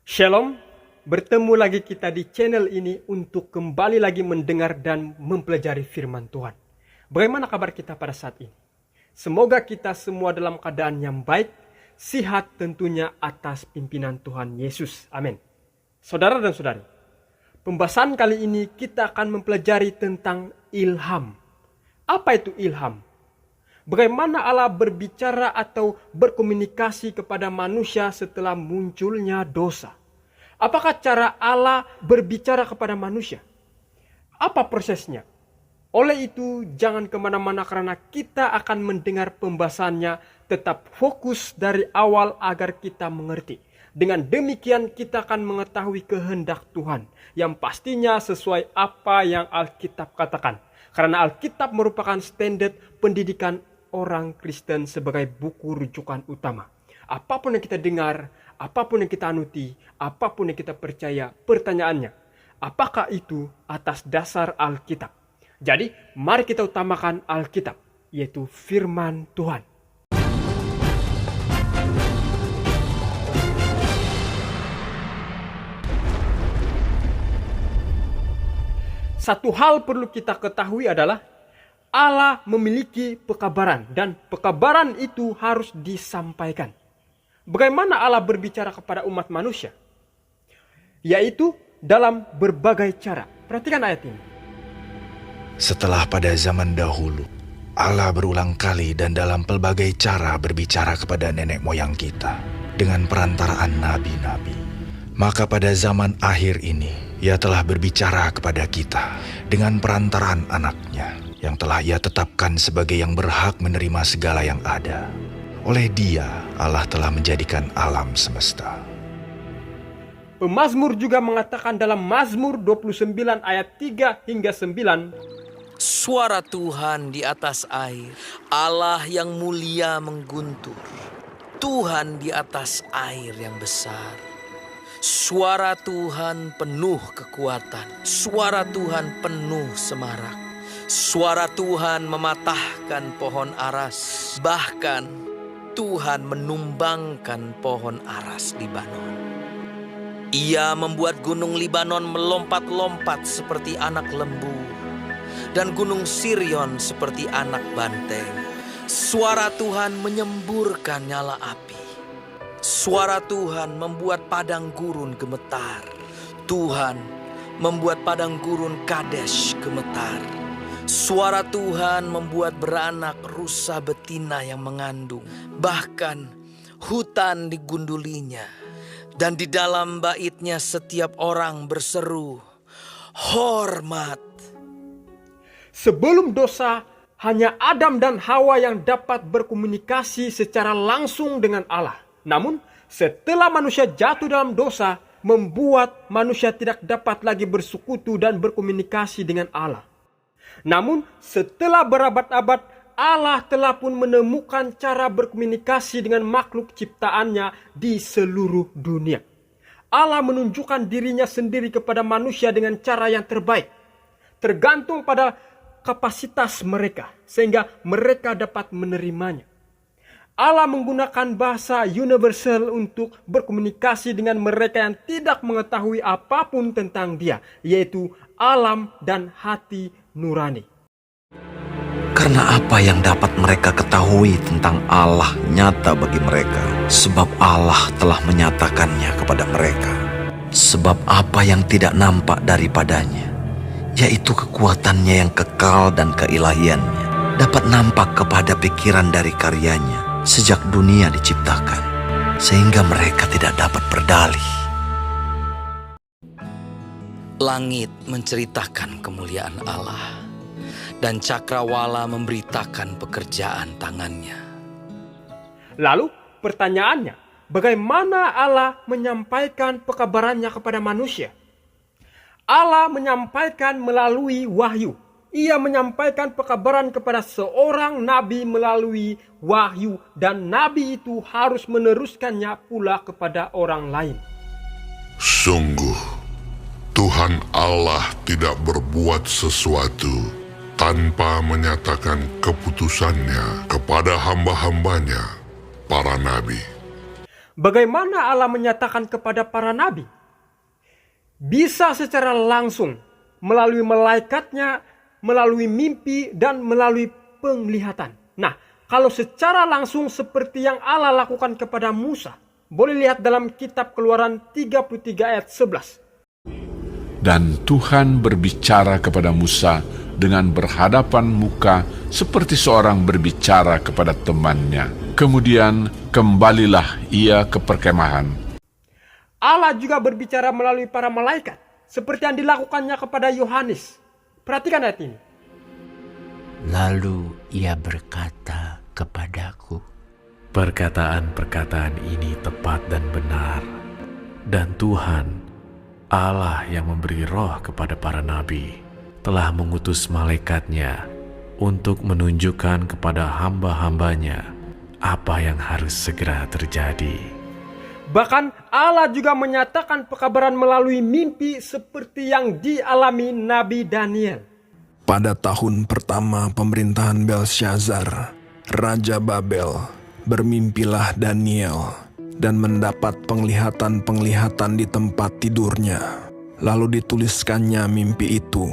Shalom, bertemu lagi kita di channel ini untuk kembali lagi mendengar dan mempelajari firman Tuhan. Bagaimana kabar kita pada saat ini? Semoga kita semua dalam keadaan yang baik, sihat tentunya atas pimpinan Tuhan Yesus. Amin. Saudara dan saudari, pembahasan kali ini kita akan mempelajari tentang ilham. Apa itu ilham? Bagaimana Allah berbicara atau berkomunikasi kepada manusia setelah munculnya dosa? Apakah cara Allah berbicara kepada manusia? Apa prosesnya? Oleh itu, jangan kemana-mana karena kita akan mendengar pembahasannya. Tetap fokus dari awal agar kita mengerti. Dengan demikian kita akan mengetahui kehendak Tuhan yang pastinya sesuai apa yang Alkitab katakan. Karena Alkitab merupakan standar pendidikan orang Kristen sebagai buku rujukan utama. Apapun yang kita dengar, apapun yang kita anuti, apapun yang kita percaya, pertanyaannya, apakah itu atas dasar Alkitab? Jadi, mari kita utamakan Alkitab, yaitu firman Tuhan. Satu hal perlu kita ketahui adalah Allah memiliki pekabaran dan pekabaran itu harus disampaikan. Bagaimana Allah berbicara kepada umat manusia? Yaitu dalam berbagai cara. Perhatikan ayat ini. Setelah pada zaman dahulu, Allah berulang kali dan dalam pelbagai cara berbicara kepada nenek moyang kita dengan perantaraan nabi-nabi. Maka pada zaman akhir ini, Ia telah berbicara kepada kita dengan perantaraan anaknya yang telah Ia tetapkan sebagai yang berhak menerima segala yang ada. Oleh Dia, Allah telah menjadikan alam semesta. Pemazmur juga mengatakan dalam Mazmur 29 ayat 3 hingga 9. Suara Tuhan di atas air, Allah yang mulia mengguntur. Tuhan di atas air yang besar. Suara Tuhan penuh kekuatan. Suara Tuhan penuh semarak. Suara Tuhan mematahkan pohon aras. Bahkan Tuhan menumbangkan pohon aras Libanon. Ia membuat gunung Libanon melompat-lompat seperti anak lembu. Dan gunung Sirion seperti anak banteng. Suara Tuhan menyemburkan nyala api. Suara Tuhan membuat padang gurun gemetar. Tuhan membuat padang gurun Kadesh gemetar. Suara Tuhan membuat beranak rusa betina yang mengandung. Bahkan hutan digundulinya. Dan di dalam baitnya setiap orang berseru, hormat. Sebelum dosa, hanya Adam dan Hawa yang dapat berkomunikasi secara langsung dengan Allah. Namun, setelah manusia jatuh dalam dosa, membuat manusia tidak dapat lagi bersekutu dan berkomunikasi dengan Allah. Namun, setelah berabad-abad, Allah telah pun menemukan cara berkomunikasi dengan makhluk ciptaannya di seluruh dunia. Allah menunjukkan dirinya sendiri kepada manusia dengan cara yang terbaik. Tergantung pada kapasitas mereka, sehingga mereka dapat menerimanya. Allah menggunakan bahasa universal untuk berkomunikasi dengan mereka yang tidak mengetahui apapun tentang Dia, yaitu alam dan hati nurani. Karena apa yang dapat mereka ketahui tentang Allah nyata bagi mereka, sebab Allah telah menyatakannya kepada mereka. Sebab apa yang tidak nampak daripadanya, yaitu kekuatannya yang kekal dan keilahiannya, dapat nampak kepada pikiran dari karyanya sejak dunia diciptakan, sehingga mereka tidak dapat berdalih. Langit menceritakan kemuliaan Allah, dan cakrawala memberitakan pekerjaan tangannya. Lalu pertanyaannya, bagaimana Allah menyampaikan pekabarannya kepada manusia? Allah menyampaikan melalui wahyu. Ia menyampaikan pekabaran kepada seorang nabi melalui wahyu, dan nabi itu harus meneruskannya pula kepada orang lain. Sungguh, Tuhan Allah tidak berbuat sesuatu tanpa menyatakan keputusannya kepada hamba-hambanya, para nabi. Bagaimana Allah menyatakan kepada para nabi? Bisa secara langsung, melalui malaikatnya, melalui mimpi, dan melalui penglihatan. Nah, kalau secara langsung seperti yang Allah lakukan kepada Musa, boleh lihat dalam kitab Keluaran 33 ayat 11. Dan Tuhan berbicara kepada Musa dengan berhadapan muka seperti seorang berbicara kepada temannya. Kemudian kembalilah ia ke perkemahan. Allah juga berbicara melalui para malaikat, seperti yang dilakukannya kepada Yohanes. Perhatikan ayat ini. Lalu ia berkata kepadaku, perkataan-perkataan ini tepat dan benar, dan Tuhan, Allah yang memberi roh kepada para nabi, telah mengutus malaikatnya untuk menunjukkan kepada hamba-hambanya apa yang harus segera terjadi. Bahkan Allah juga menyatakan pekabaran melalui mimpi seperti yang dialami Nabi Daniel. Pada tahun pertama pemerintahan Belshazzar, Raja Babel, bermimpilah Daniel dan mendapat penglihatan-penglihatan di tempat tidurnya. Lalu dituliskannya mimpi itu.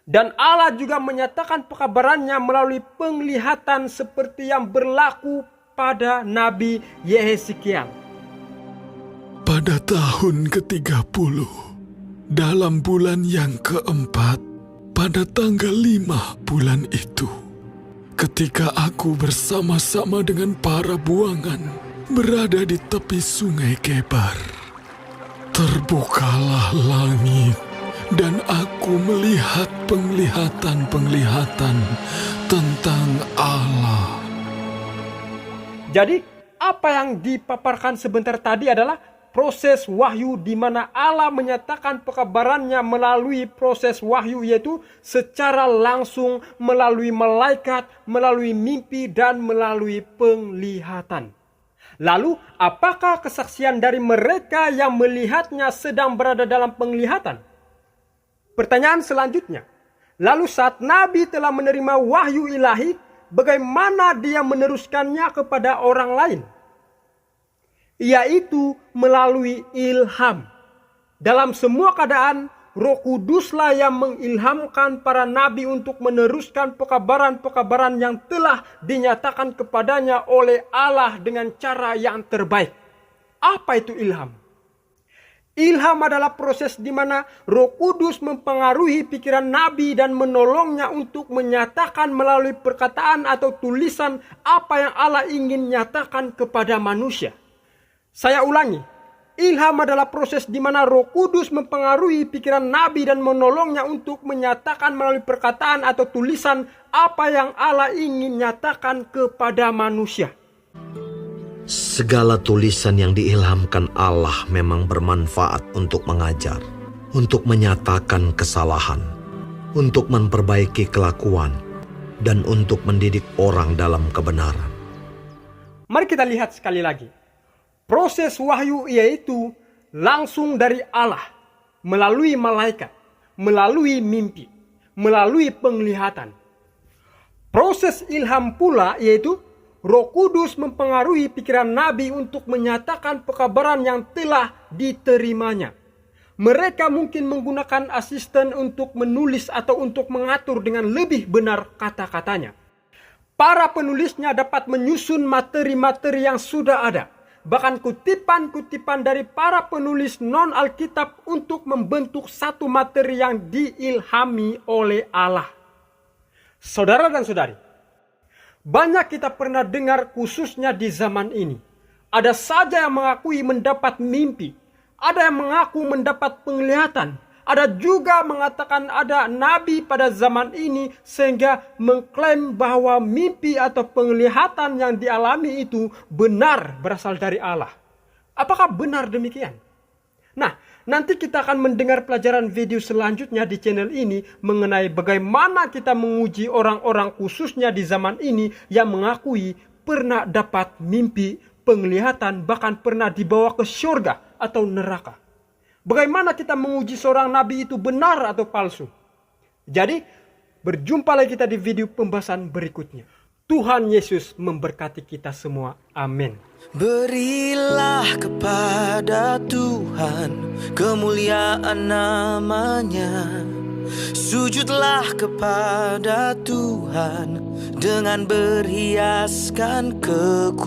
Dan Allah juga menyatakan pekabarannya melalui penglihatan seperti yang berlaku pada Nabi Yeheskiel. Pada tahun ke-30, dalam bulan yang keempat, pada tanggal 5 bulan itu, ketika aku bersama-sama dengan para buangan berada di tepi sungai Kebar, terbukalah langit. Dan aku melihat penglihatan-penglihatan tentang Allah. Jadi, apa yang dipaparkan sebentar tadi adalah proses wahyu di mana Allah menyatakan pekabarannya melalui proses wahyu, yaitu secara langsung melalui malaikat, melalui mimpi, dan melalui penglihatan. Lalu, apakah kesaksian dari mereka yang melihatnya sedang berada dalam penglihatan? Pertanyaan selanjutnya, lalu saat Nabi telah menerima wahyu ilahi, bagaimana dia meneruskannya kepada orang lain? Yaitu melalui ilham. Dalam semua keadaan, Roh Kuduslah yang mengilhamkan para nabi untuk meneruskan pekabaran-pekabaran yang telah dinyatakan kepadanya oleh Allah dengan cara yang terbaik. Apa itu ilham? Ilham adalah proses di mana Roh Kudus mempengaruhi pikiran nabi dan menolongnya untuk menyatakan melalui perkataan atau tulisan apa yang Allah ingin nyatakan kepada manusia. Saya ulangi, ilham adalah proses di mana Roh Kudus mempengaruhi pikiran nabi dan menolongnya untuk menyatakan melalui perkataan atau tulisan apa yang Allah ingin nyatakan kepada manusia. Segala tulisan yang diilhamkan Allah memang bermanfaat untuk mengajar, untuk menyatakan kesalahan, untuk memperbaiki kelakuan, dan untuk mendidik orang dalam kebenaran. Mari kita lihat sekali lagi. Proses wahyu yaitu langsung dari Allah, melalui malaikat, melalui mimpi, melalui penglihatan. Proses ilham pula yaitu Roh Kudus mempengaruhi pikiran nabi untuk menyatakan pekabaran yang telah diterimanya. Mereka mungkin menggunakan asisten untuk menulis atau untuk mengatur dengan lebih benar kata-katanya. Para penulisnya dapat menyusun materi-materi yang sudah ada. Bahkan kutipan-kutipan dari para penulis non-Alkitab untuk membentuk satu materi yang diilhami oleh Allah. Saudara dan saudari, banyak kita pernah dengar khususnya di zaman ini. Ada saja yang mengakui mendapat mimpi. Ada yang mengaku mendapat penglihatan. Ada juga mengatakan ada nabi pada zaman ini sehingga mengklaim bahwa mimpi atau penglihatan yang dialami itu benar berasal dari Allah. Apakah benar demikian? Nah, nanti kita akan mendengar pelajaran video selanjutnya di channel ini mengenai bagaimana kita menguji orang-orang khususnya di zaman ini yang mengakui pernah dapat mimpi, penglihatan, bahkan pernah dibawa ke surga atau neraka. Bagaimana kita menguji seorang nabi itu benar atau palsu? Jadi, berjumpa lagi kita di video pembahasan berikutnya. Tuhan Yesus memberkati kita semua. Amin. Berilah kepada Tuhan kemuliaan namanya. Sujudlah kepada Tuhan dengan berhiaskan kekudusan.